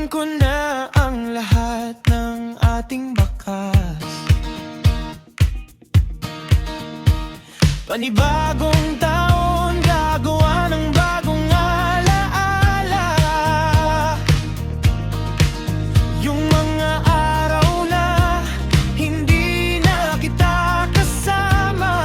ko na ang lahat ng ating bakas. Panibagong taon, gagawa ng bagong alaala. Yung mga araw na hindi na kita kasama.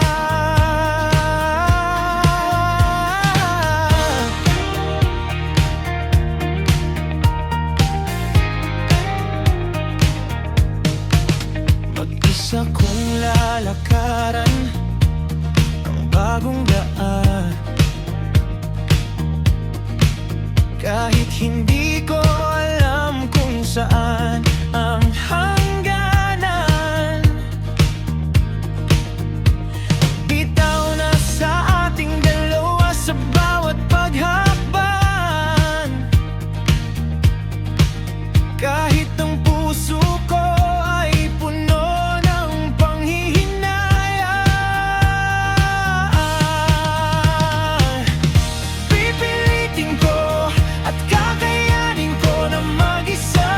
Mag-isa kong lalakaran bagong daan, kahit hindi ko alam kung saan ang hangganan. Bitaw na sa ating dalawa sa bawat paghakbang, kahit ang puso ko ay puno ng panghihinayang. Pipilitin ko at kakayanin ko na mag-isa.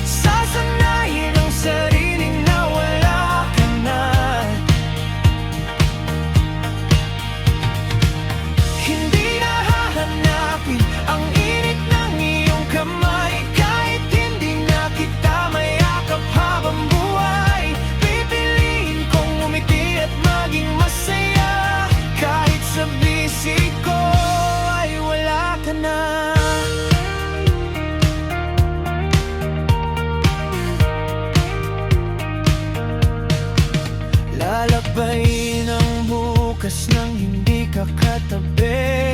Sasanayin ang sariling na wala ka na. Hindi na hahanapin ang init ng iyong kamay, kahit hindi na kita mayakap habang buhay. Pipiliin kong umiti at maging masaya, kahit sa bisig ko ay wala ka na. Lalabayin ang bukas nang hindi ka katabi.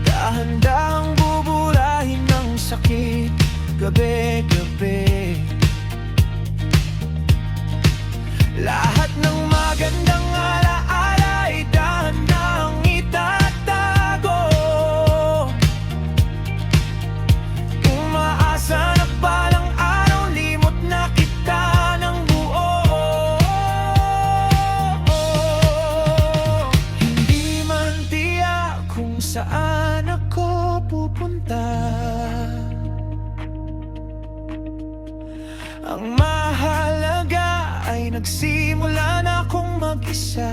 Dahan-dahang buburahin ng sakit gabi-gabi. Lahat ng magandang alaala ay dahan-dahang itatago. Umaasa na balang araw limot na kita ng buo. Hindi man tiyak kung saan ako pupunta. Ang mahalaga ay nagsimula na akong mag-isa.